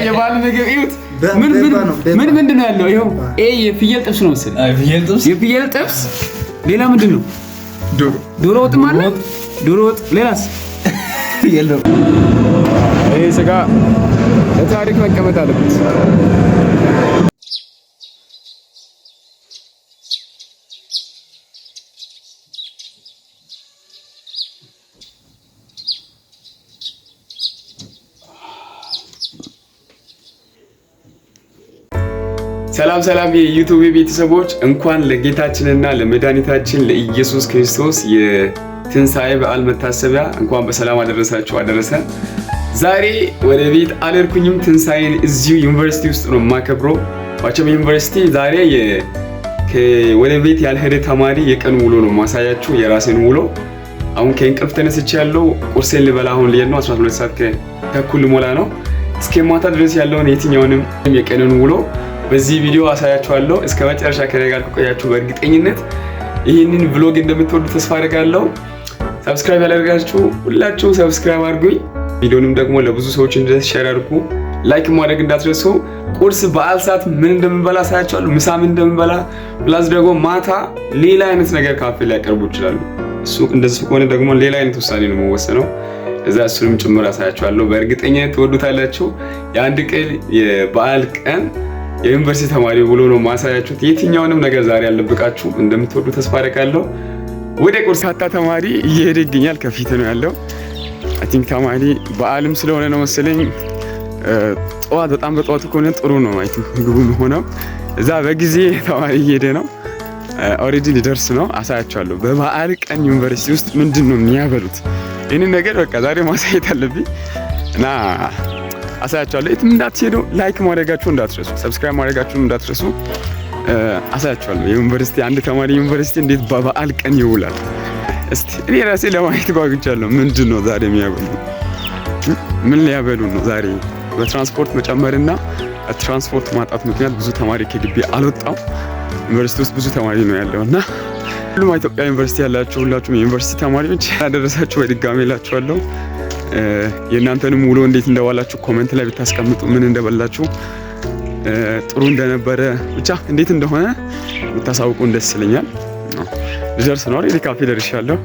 የባል ምግብ ይሁት ምን ምንድን ነው ያለው? ይኸው የፍየል ጥብስ ነው መሰለኝ። የፍየል ጥብስ። ሌላ ምንድን ነው? ዶሮ ወጥም አለ። ዶሮ ወጥ። ሌላስ? የለውም። ይሄ ስጋ ለታሪክ መቀመጥ አለበት። ሰላም የዩቲዩብ ቤተሰቦች እንኳን ለጌታችንና ለመድኃኒታችን ለኢየሱስ ክርስቶስ የትንሣኤ በዓል መታሰቢያ እንኳን በሰላም አደረሰን። ዛሬ ወደ ቤት አልሄድኩኝም። ትንሣኤን እዚሁ ዩኒቨርሲቲ ውስጥ ነው የማከብረው። ዋቸሞ ዩኒቨርሲቲ ዛሬ ወደ ቤት ያልሄደ ተማሪ የቀን ውሎ ነው ማሳያችሁ፣ የራሴን ውሎ። አሁን ከእንቅልፍ ተነስቼ ያለው ቁርሴን ልበላ አሁን ልሄድ ነው። 12 ሰዓት ተኩል ልሞላ ነው። እስከ ማታ ድረስ ያለውን የትኛውንም የቀንን ውሎ በዚህ ቪዲዮ አሳያችኋለሁ። እስከ መጨረሻ ከኔ ጋር ከቆያችሁ በእርግጠኝነት ይህንን vlog እንደምትወዱ ተስፋ አደርጋለሁ። ሰብስክራይብ ያላደረጋችሁ ሁላችሁ ሰብስክራይብ አድርጉኝ። ቪዲዮንም ደግሞ ለብዙ ሰዎች እንዲደርስ ሼር አድርጉ። ላይክ ማድረግ እንዳትረሱ። ቁርስ በዓል ሰዓት ምን እንደምንበላ አሳያችኋለሁ። ምሳ ምን እንደምንበላ ፕላስ ደግሞ ማታ ሌላ አይነት ነገር ካፌ ላይ ያቀርቡ ይችላሉ። እሱ እንደዚህ ከሆነ ደግሞ ሌላ አይነት ውሳኔ ነው የሚወሰነው። እዛ እሱንም ጭምር አሳያችኋለሁ። በእርግጠኝነት ትወዱታላችሁ። የአንድ ቀን የበዓል ቀን የዩኒቨርሲቲ ተማሪ ብሎ ነው ማሳያችሁት። የትኛውንም ነገር ዛሬ ያለብቃችሁ እንደምትወዱ ተስፋ አደርጋለሁ። ወደ ቁርስ ሳታ ተማሪ እየሄደ ይገኛል። ከፊት ነው ያለው። አይ ቲንክ ተማሪ በዓልም ስለሆነ ነው መሰለኝ ጠዋት በጣም በጠዋት ከሆነ ጥሩ ነው። አይ ቲንክ ምግቡም ሆነው እዛ በጊዜ ተማሪ እየሄደ ነው። ኦሬዲ ሊደርስ ነው። አሳያችኋለሁ። በበዓል ቀን ዩኒቨርሲቲ ውስጥ ምንድነው የሚያበሉት? ይሄንን ነገር በቃ ዛሬ ማሳየት አለብኝ እና አሳያችኋለሁ። የትም እንዳትሄዱ፣ ላይክ ማድረጋችሁ እንዳትረሱ፣ ሰብስክራይብ ማድረጋችሁ እንዳትረሱ። አሳያችኋለሁ። የዩኒቨርሲቲ አንድ ተማሪ ዩኒቨርሲቲ እንዴት በበዓል ቀን ይውላል። እስቲ እኔ ራሴ ለማየት ጓጉቻለሁ። ምንድነው ዛሬ የሚያበሉ? ምን ሊያበሉ ነው ዛሬ? በትራንስፖርት መጨመርና ትራንስፖርት ማጣት ምክንያት ብዙ ተማሪ ከግቢ አልወጣም። ዩኒቨርሲቲ ውስጥ ብዙ ተማሪ ነው ያለውና ሁሉም ኢትዮጵያ ዩኒቨርሲቲ ያላችሁ ሁላችሁም የዩኒቨርሲቲ ተማሪዎች ያደረሳችሁ በድጋሚ እላችኋለሁ። የእናንተንም ውሎ እንዴት እንደዋላችሁ ኮሜንት ላይ ብታስቀምጡ፣ ምን እንደበላችሁ፣ ጥሩ እንደነበረ ብቻ እንዴት እንደሆነ ብታሳውቁን ደስ ይለኛል። ልደርስ ነው። ኦሬዲ ካፌ ደርሻለሁ።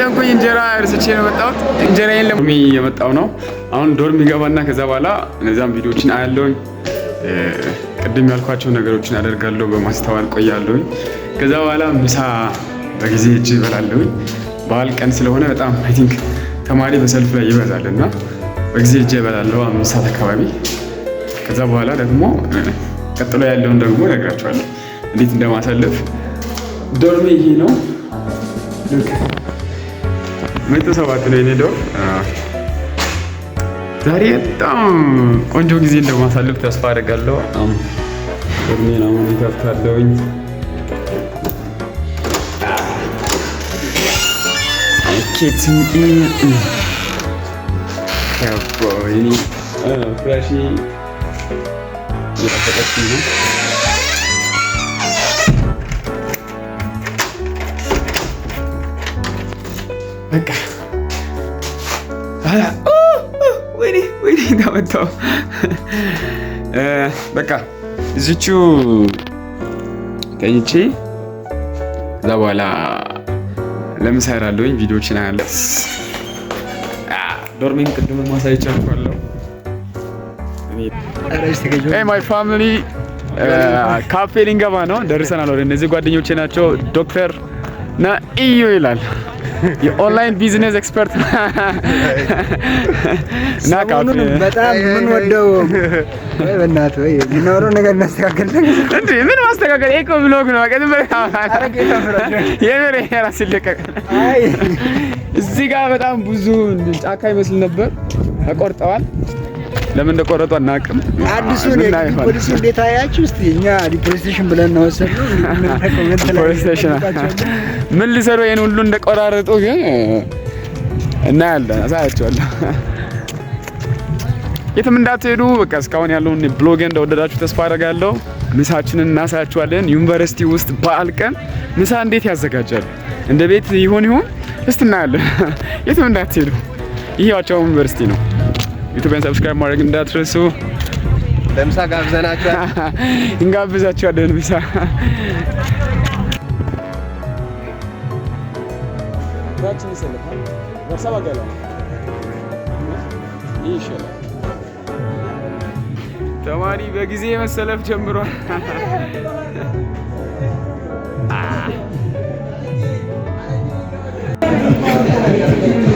ቀደምኩኝ እንጀራ እርስቼ ነው የመጣሁት። እንጀራዬን ለሚ የመጣው ነው። አሁን ዶርም ይገባና ከዛ በኋላ እነዛም ቪዲዮዎችን አያለሁኝ። ቅድም ያልኳቸው ነገሮችን አደርጋለሁ፣ በማስተዋል ቆያለሁኝ። ከዛ በኋላ ምሳ በጊዜ እጅ እበላለሁኝ። በዓል ቀን ስለሆነ በጣም አይ ቲንክ ተማሪ በሰልፍ ላይ ይበዛልና በጊዜ እጅ እበላለሁ 5 ሰዓት አካባቢ። ከዛ በኋላ ደግሞ ቀጥሎ ያለውን ደግሞ እነግራችኋለሁ እንዴት እንደማሳለፍ። ዶርሜ ይሄ ነው። መቶ ሰባት ነው የኔ ዶርም። ዛሬ በጣም ቆንጆ ጊዜ እንደማሳለፍ ተስፋ አደርጋለሁ። ዶርሜን አሁን እከፍታለሁኝ። ፍራሽ እየጠበቀችኝ ነው። በቃ ወይኔ ተመታው። በቃ እዚቹ ተኝቼ ከዛ በኋላ ለምሳ እሄዳለሁኝ። ቪዲዮዎችን አያለሁ። ዶርሜን ቅድም ማሳየቻችኋለሁ። ማይ ፋሚሊ ካፌ ልንገባ ነው፣ ደርሰናል። ወደ እነዚህ ጓደኞቼ ናቸው። ዶክተር እና እዩ ይላል የኦንላይን ቢዝነስ ኤክስፐርት እና ካፌ በጣም ምን ወደው ወይ በእናት ወይ ምንወረው ነገር እናስተካከል እንዴ? ምን ማስተካከል? ኤኮ ብሎግ ነው። ቀጥም የምሬ ራስ ይለቀቅ። አይ እዚህ ጋር በጣም ብዙ ጫካ ይመስል ነበር፣ ተቆርጠዋል። ለምን እንደቆረጡ አናውቅም። አዲሱን ፖሊሲ እንዴት አያችሁ? እስቲ እኛ ዲፕሬሽን ብለን ነው ወሰድነው። ዲፕሬሽን ምን ሊሰሩ ይሄን ሁሉ እንደቆራረጡ ግን እናያለን፣ አሳያቸዋለሁ። የትም እንዳትሄዱ። በቃ እስካሁን ያለውን ብሎግ እንደወደዳችሁ ተስፋ አደርጋለሁ። ምሳችንን እናሳያችኋለን። ዩኒቨርሲቲ ውስጥ በዓል ቀን ምሳ እንዴት ያዘጋጃሉ? እንደ ቤት ይሆን እስቲ እናያለን። የትም እንዳትሄዱ። ይሄ ዋቻው ዩኒቨርሲቲ ነው። ዩቲዩብን ሰብስክራይብ ማድረግ እንዳትረሱ። ለምሳ ጋብዘናችኋል፣ እንጋብዛችኋለን ምሳ። ራችን ይሰለፋል ወርሳባ ገላ ይሻላል። ተማሪ በጊዜ መሰለፍ ጀምሯል።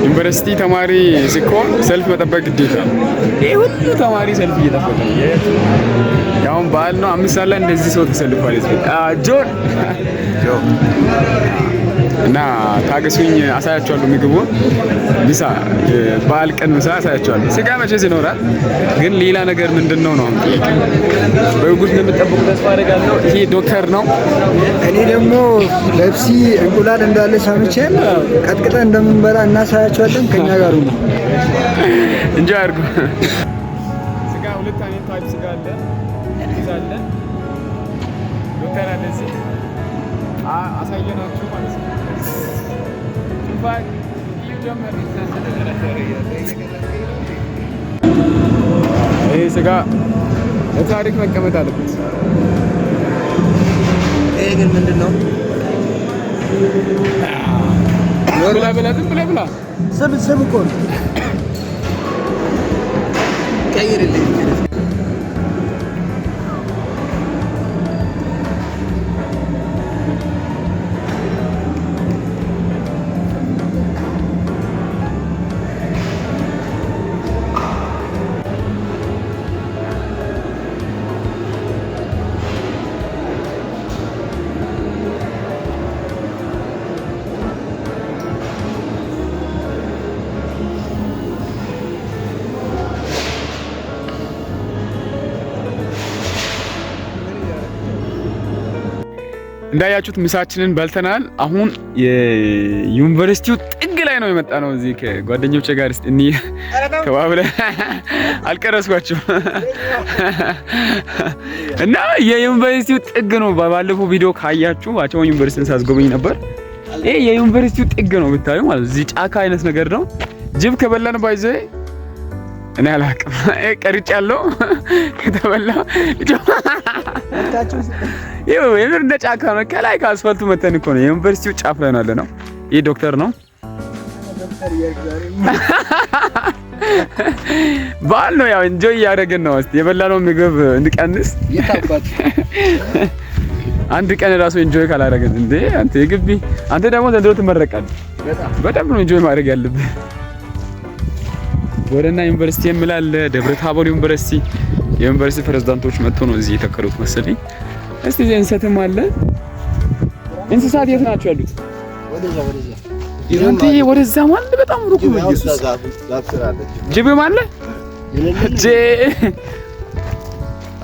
ዩኒቨርሲቲ ተማሪ ሲኮን ሰልፍ መጠበቅ ግዴታ ነው። ይሄ ሁሉ ተማሪ ሰልፍ እየጠበቀ ነው። ያውን በዓል ነው። 5 ሰዓት ላይ እንደዚህ ሰው ተሰልፏል። ጆን እና ታገሱኝ፣ አሳያቸዋለሁ። ምግቡ ምሳ፣ በዓል ቀን ምሳ አሳያቸዋለሁ። ስጋ መቼስ ይኖራል፣ ግን ሌላ ነገር ምንድነው ነው በጉድ እንደምትጠብቁ ተስፋ አደርጋለሁ። ይሄ ዶክተር ነው። እኔ ደግሞ ለብሲ እንቁላል እንዳለ ሰምቼ ቀጥቅጠን እንደምንበላ እናሳያቸዋለን። ከኛ ጋር ነው እንጂ አድርጉ። ስጋ ሁለት አይነት ታይፕ ስጋ አለ። ይዛለ ዶክተር አለ እዚህ አሳየናችሁ ማለት ነው። ኢንፋክት ይጀምር። ይሄ ስጋ ለታሪክ መቀመጥ አለበት። ይሄ ግን ምንድነው? ብላ ብላ ስም እኮ ነው። ቀይርልኝ። እንዳያችሁት ምሳችንን በልተናል። አሁን የዩኒቨርሲቲው ጥግ ላይ ነው የመጣ ነው። እዚህ ከጓደኞቼ ጋር እስቲ እኒ ተባብለ አልቀረስኳችሁ እና የዩኒቨርሲቲው ጥግ ነው። ባለፈው ቪዲዮ ካያችሁ ዋቻው ዩኒቨርሲቲን ሳስጎበኝ ነበር። ይሄ የዩኒቨርሲቲው ጥግ ነው ብታዩ ማለት እዚህ ጫካ አይነት ነገር ነው። ጅብ ከበላን ባይዘ እኔ አላውቅም። ቀርጫለሁ ከተበላ ይኸው የምር እንደ ጫካ ነው። ከላይ ከአስፋልቱ መተን እኮ ነው። የዩኒቨርሲቲው ጫፍ ላይ ነው ያለነው። ይሄ ዶክተር ነው በዓል ነው ያው ኢንጆይ እያደረግን ነው። እስቲ የበላነው ምግብ እንቀንስ። የታባት አንድ ቀን ራሱ ኢንጆይ ካላደረግን እንዴ አንተ የግቢ አንተ ደግሞ ዘንድሮ ትመረቃለህ። በጣም ነው ኢንጆይ ማድረግ ያለብህ። ወደና ዩኒቨርሲቲ የምላል ደብረ ታቦር ዩኒቨርሲቲ የዩኒቨርሲቲ ፕሬዝዳንቶች መጥቶ ነው እዚህ የተከሉት መሰለኝ። እስቲ እዚህ እንሰትም አለ። እንስሳት የት ናቸው ያሉት? ወደዛ ወደዛ ማለት በጣም ሩቅ ነው። ኢየሱስ ጅብም አለ ጄ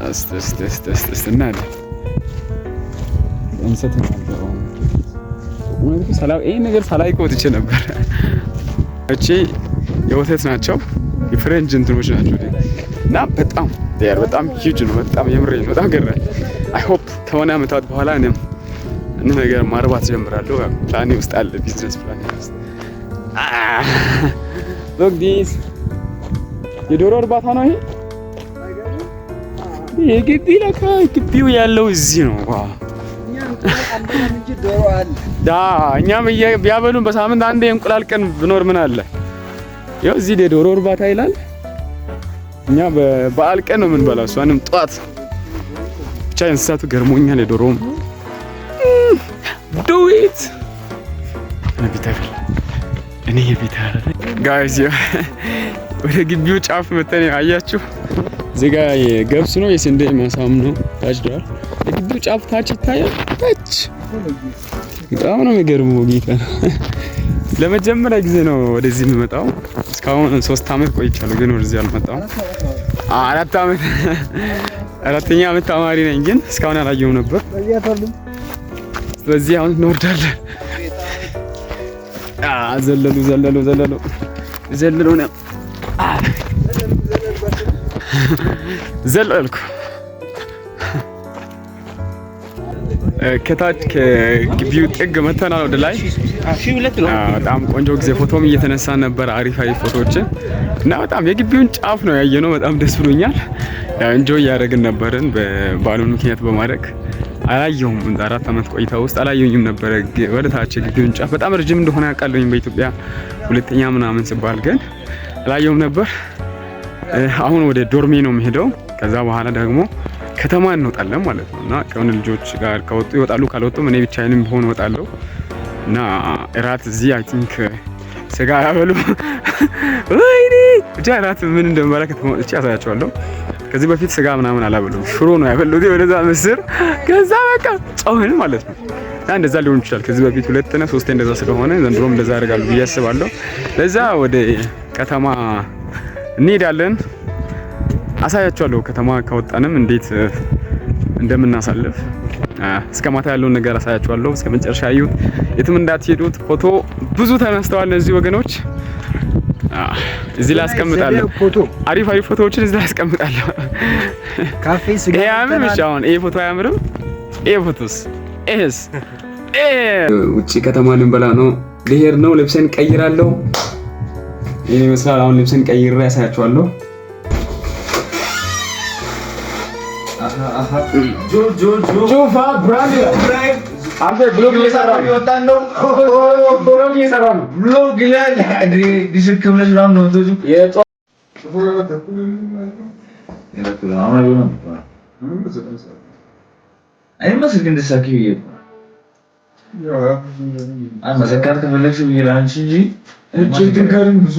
አስተስተስተስተስተና እንሰትም አለ። ወንድ ሰላም ይሄ ነገር ሳላይ ቆጥቼ ነበር። እቺ የወተት ናቸው የፍሬንጅ እንትኖች ናቸው እና በጣም ሂጅ ነው። በጣም የምሬን በጣም ገራኝ። አይ ሆፕ ከሆነ አመታት በኋላ እኔም እነ ነገር ማርባት ጀምራለሁ። ፕላኔ ውስጥ አለ ቢዝነስ ፕላኔ ውስጥ ሎክ ዲስ የዶሮ እርባታ ነው ይሄ። ይሄ ግቢ ለካ ግቢው ያለው እዚህ ነው። ዋው እኛም ቢያበሉን በሳምንት አንድ የእንቁላል ቀን ብኖር ምን አለ። ያው እዚህ የዶሮ እርባታ ይላል። እኛ በበዓል ቀን ነው የምንበላው። እሷንም ጧት ብቻ እንስሳቱ ገርሞኛል። የዶሮም ዱዊት እኔ የቢታል ጋይስ ወደ ግቢው ጫፍ መተን አያችሁ። እዚህ ጋር የገብስ ነው የስንዴ ማሳም ነው ታጭዷል። የግቢው ጫፍ ታች ይታያል። ታች በጣም ነው የሚገርመው። ጌታ ለመጀመሪያ ጊዜ ነው ወደዚህ የምመጣው። እስካሁን 3 አመት ቆይቻለሁ፣ ግን ወደዚህ አልመጣሁም። 4 አመት 4ኛ አመት ተማሪ ነኝ፣ ግን እስካሁን አላየሁም ነበር። ስለዚህ አሁን እንወርዳለን። ዘለሉ ነው ዘለልኩ። ከታች ከግቢው ጥግ መተናል ወደ ላይ። በጣም ቆንጆ ጊዜ ፎቶም እየተነሳ ነበር። አሪፍ ፎቶዎችን እና በጣም የግቢውን ጫፍ ነው ያየነው። በጣም ደስ ብሎኛል። ኢንጆይ እያደረግን ነበርን በባሉን ምክንያት በማድረግ አላየሁም። 4 አመት ቆይታ ውስጥ አላየሁኝም ነበር ወደ ታች የግቢውን ጫፍ። በጣም ረጅም እንደሆነ ያውቃለሁኝ በኢትዮጵያ 2ኛ ምናምን ሲባል፣ ግን አላየሁም ነበር። አሁን ወደ ዶርሜ ነው የምሄደው። ከዛ በኋላ ደግሞ ከተማ እንወጣለን ማለት ነው። እና ከሆነ ልጆች ጋር ከወጡ ይወጣሉ፣ ካልወጡም እኔ ብቻዬንም ቢሆን እወጣለሁ። እና እራት እዚህ አይ ቲንክ ስጋ ያበሉ ወይኔ ብቻ እራት ምን እንደምበላ ከተማ ወጥቼ አሳያቸዋለሁ። ከዚህ በፊት ስጋ ምናምን አላበሉም፣ ሽሮ ነው ያበሉት፣ ወደዛ ምስር፣ ከዛ በቃ ጾምን ማለት ነው። እና እንደዛ ሊሆን ይችላል። ከዚህ በፊት 2 እና 3 እንደዛ ስለሆነ ዘንድሮም እንደዛ ያደርጋሉ ብዬ አስባለሁ። ለዛ ወደ ከተማ እንሄዳለን። አሳያቸዋለሁ ከተማ ከወጣንም እንዴት እንደምናሳልፍ እስከ ማታ ያለውን ነገር አሳያቸዋለሁ። እስከ መጨረሻ አዩት፣ የትም እንዳትሄዱት። ፎቶ ብዙ ተነስተዋል እነዚህ ወገኖች። እዚህ ላይ አስቀምጣለሁ፣ አሪፍ ፎቶዎችን እዚህ ላይ አስቀምጣለሁ። ካፌ ስጋ ያምር ብቻውን ይሄ ፎቶ አያምርም? ይሄ ፎቶስ ኤስ ውጪ ከተማ ልንበላ ነው፣ ልሄድ ነው። ልብሴን ቀይራለሁ። ይሄን ይመስላል። አሁን ልብሴን ቀይሬ ያሳያቸዋለሁ። ጆፋ ብራንድ አንተ ብሎግ እየሰራ ነው። ብሎግ እየሰራ ነው። ብሎግ ይላል ዲስክም ለላም ነው ተጁ አይመስል ግን ደሳኪ መዘካት ከፈለግሽ ብዬሽ እንጂ እቺ ጋርም ብዙ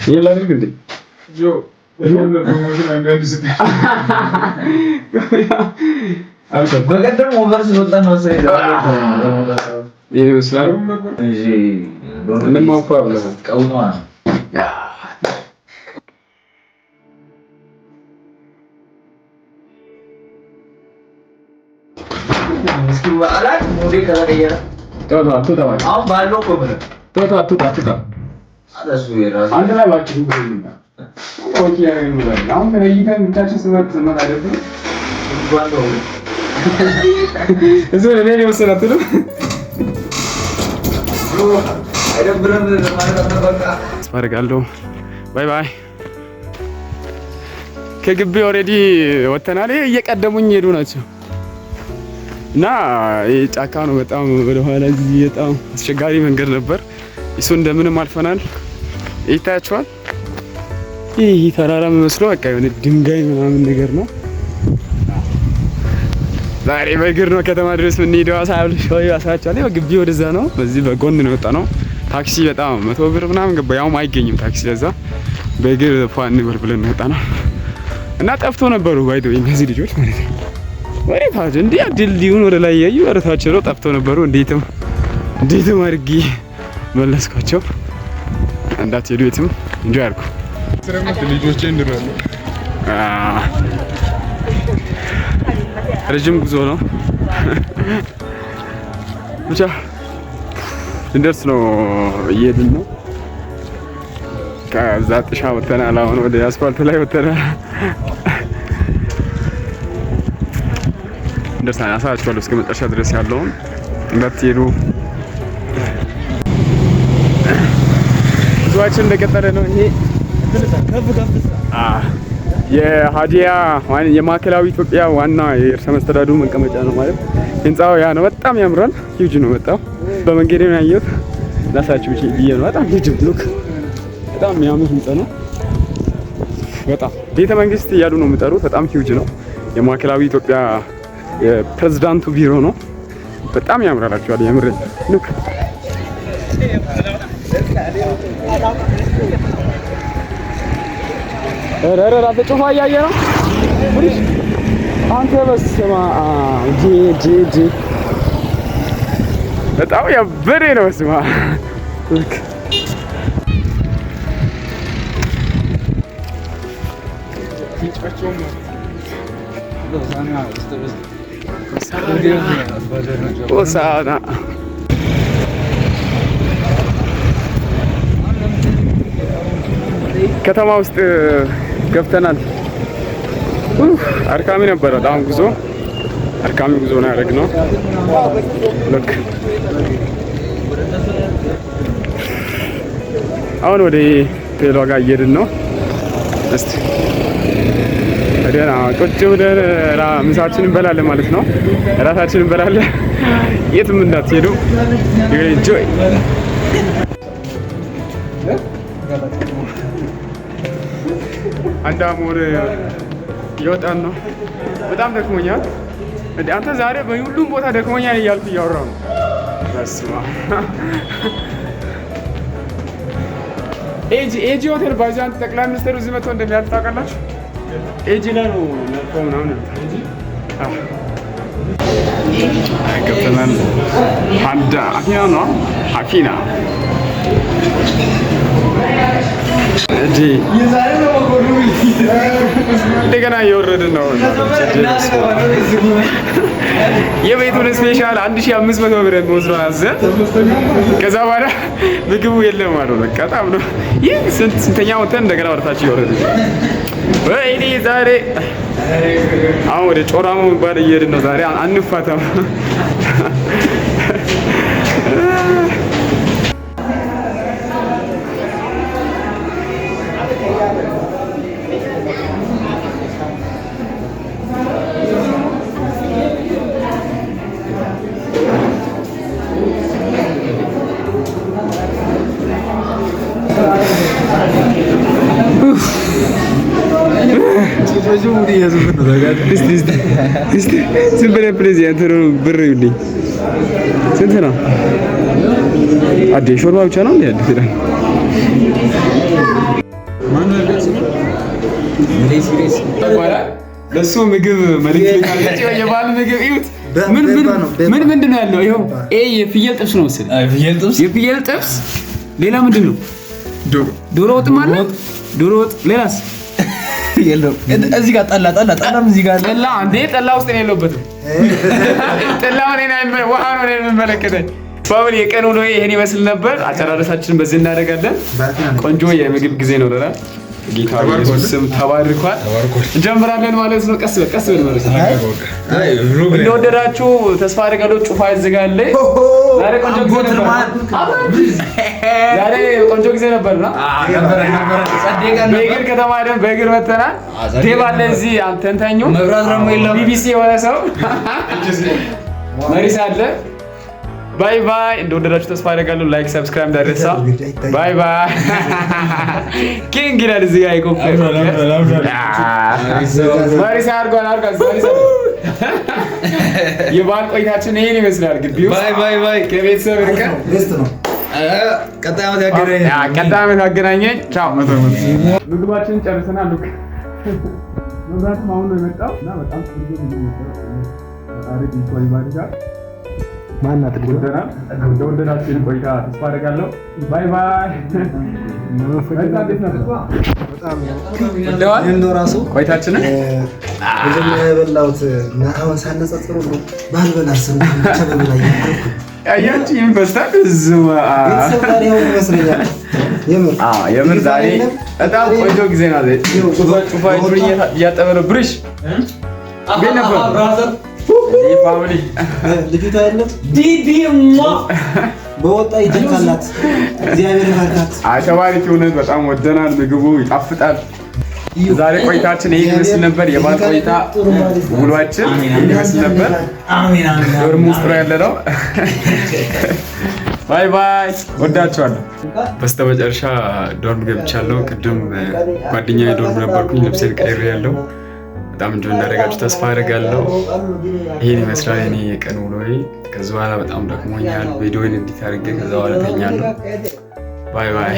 ይላል እንዴ ጆ በቀደም ኦቨር ስለወጣ ነው ይሄ ይመስላል እንጂ ምንም ማውፋው ቀውኗ እስኪ በአላት ሞዴል ከተቀየረ ተውታ አሁን ባለው ቆመረ ተውታ አዳሱ የራሱ አንድ ላይ ባጭሩ ብለውና ኦኬ ያገኙላል። አሁን ከይተን ብቻችን ስመት አይደለም ባለው እዚህ ለኔ ወሰናት ነው አይደብረም ማለት ተበቃ አስፈርጋለሁ። ባይ ባይ። ከግቢ ኦሬዲ ወተናል። እየቀደሙኝ ሄዱ ናቸው። እና ይሄ ጫካ ነው በጣም ወደ ኋላ እዚህ በጣም አስቸጋሪ መንገድ ነበር። እሱ እንደምንም አልፈናል። ይታያችኋል። ይሄ ተራራ መስሎ በቃ የሆነ ድንጋይ ምናምን ነገር ነው። ዛሬ በእግር ነው ከተማ ድረስ የምንሄደው። አሳያችኋለሁ። ግቢ ወደዛ ነው። በዚህ በጎን ነው የወጣ ነው። ታክሲ በጣም 100 ብር ምናምን ገባ። ያውም አይገኝም ታክሲ። ለዛ በእግር ፋን ብር ብለን ነው የወጣ ነው። እና ጠፍቶ ነበሩ ባይዶ እነዚህ ልጆች ማለት ነው። ወሬታቸው እንዴ ድልድዩን ወደ ላይ ያዩ ወሬታቸው ነው ጠፍቶ ነበሩ። እንዴትም አድርጌ መለስኳቸው። እንዳትሄዱ የትም እንጂ አልኩ። ልጆቼ እንድራሉ። ረጅም ጉዞ ነው ብቻ እንደርስ ነው እየሄድን ነው። ከዛ ጥሻ ወተናል። አሁን ወደ አስፋልት ላይ ወተናል። እንደርሳን አሳያችኋለሁ እስከ መጨረሻ ድረስ ያለውን እንዳትሄዱ። ጉዟችን እንደቀጠለ ነው። ይሄ የሀዲያ የማዕከላዊ ኢትዮጵያ ዋና የርዕሰ መስተዳድሩ መቀመጫ ነው ማለት ህንጻው ያ ነው። በጣም ያምራል። ሂውጅ ነው በጣም በመንገድ ነው ያየሁት። ላሳችሁ ብዬ ነው። በጣም ሂውጅ ሉክ በጣም የሚያምር ህንጻ ነው። በጣም ቤተ መንግስት እያሉ ነው የሚጠሩት። በጣም ሂውጅ ነው። የማዕከላዊ ኢትዮጵያ የፕሬዝዳንቱ ቢሮ ነው። በጣም ያምራላችኋል። የምር ሉክ ረረራ ተጨፋ እያየ ነው አንተ በስማ ጂ በጣም ያበደ ነው። ስማ ሆሳዕና ከተማ ውስጥ ገብተናል። አድካሚ ነበረ በጣም ጉዞ። አድካሚ ጉዞ ነው ያደረግነው። ልክ አሁን ወደ ቴሏ ጋር እየሄድን ነው። እስቲ ደህና ቁጭ ብለን ምሳችንን እንበላለን ማለት ነው። እራታችንን እንበላለን። የትም እንዳትሄዱ። ኢንጆይ አንድ አሞር እየወጣን ነው። በጣም ደክሞኛል። እንዴ አንተ ዛሬ በሁሉም ቦታ ደክሞኛል እያልኩ እያወራሁ ነው። በስመ አብ ኤጂ ሆቴል ባይዛንት ጠቅላይ ሚኒስትሩ እዚህ መጥተው እንደሚያልፍ ታውቃላችሁ? ኤጂ ላይ ነው ያልፈው ምናምን ኤጂ ገብተናል። አንድ አፊና ነው አፊና እጂ እንደገና እየወረድን ነው። የቤቱን ስፔሻል 1500 ብር ወስዶ አዘን። ከዛ በኋላ ምግቡ የለም ማለት ነው። በጣም ነው ይህ ስንተኛ ወተን እንደገና ወርታችሁ እየወረድን ወይኔ ዛሬ አሁን ወደ ጮራሞ የሚባል እየሄድን ነው። ዛሬ አንፋታም። ብር ይልኝ ስንት ነው? አዴ ሾርባ ብቻ ነው እንዴ? አዲስ ይላል ለሱ ምግብ መልእክት ልካለች። የባል ምግብ ይሁት ምን ምንድን ነው ያለው? ይኸው የፍየል ጥብስ ነው መሰለኝ። የፍየል ጥብስ ሌላ ምንድን ነው? ዶሮ ወጥ ማለት ዶሮ ወጥ። ሌላስ የለው። እዚህ ጋር ጠላም እዚህ ጋር ጠላ። አንዴ ጠላ ውስጥ ነው የለውበትም። ጠላው እኔ ውሃ ነው የሚመለከተኝ። ፋሚሊ የቀኑ ነው ይሄን ይመስል ነበር። አጨራረሳችንን በዚህ እናደርጋለን። ቆንጆ የምግብ ጊዜ ነው ለራ ጌታ ኢየሱስ ስም ተባርኳል። እንጀምራለን ማለት ነው። ቀስ በቀስ ማለት ነው። እንደወደዳችሁ ተስፋ አደርጋለሁ። ጩፋ ይዘጋል። ዛሬ ቆንጆ ጊዜ ነበርና በእግር ከተማ አይደል? በእግር መተናል። ዴቭ አለ እዚህ ተንታኙ ቢቢሲ የሆነ ሰው መሪሳ አለ። ባይ ባይ። እንደወደዳችሁ ተስፋ አደርጋለሁ። ላይክ ሰብስክራይብ እንዳይረሳ። ባይ ባይ። ኪንግ ይላል እዚህ ጋር ይቆም። መሪሳ አድርጓል። የበዓል ቆይታችን ይሄን ይመስላል። ግቢው ባይ ባይ። ከቤተሰብ ርቀን ቀጣይ ዓመት ያገናኘን። ቻው። ምግባችንን ጨርሰናል። ሉክ መብራትም አሁን ነው የመጣው እና በጣም ጥሩ ነው። አሪፍ ይቆይ ባልጋ ማናት ጉዳና እንደወደዳችሁ ቆይታ ተስፋ አደርጋለሁ። ባይ ባይ። በጣም እንደው ራሱ ቆይታችንን መጀመሪያ የበላሁት አሁን ሳነጻጽሩ ነው ባልበላስ ነው ተበላኝ አያችሁ ይመስላል። ዝማ የምር ዛሬ በጣም ቆንጆ ጊዜ ነው። ጩፋ ጁሪኛ እያጠበ ነው። ብርሽ ቤት ነበር ፋሚሊ ልጅቷ ያለው ዲዲማ በወጣ ይተካላት እግዚአብሔር ይባርካት። አሸባሪክ እውነት በጣም ወደናል። ምግቡ ይጣፍጣል። ዛሬ ቆይታችን ይሄን ይመስል ነበር። የበዓል ቆይታ ውሏችን ይሄን ይመስል ነበር። አሜን አሜን። ዶርም ውስጥ ነው ያለነው። ባይ ባይ። ወዳችኋለሁ። በስተመጨረሻ ዶርም ገብቻለሁ። ቅድም ጓደኛዬ ዶርም ነበርኩኝ። ልብሴን ቀይሬያለሁ። በጣም እንጆ እንዳደረጋችሁ ተስፋ አደርጋለሁ። ይሄን ይመስላል የኔ የቀን ውሎዬ። ከዚህ በኋላ በጣም ደክሞኛል። ቪዲዮውን ኤዲት አድርጌ ከዛ በኋላ ተኛለሁ። ባይ ባይ።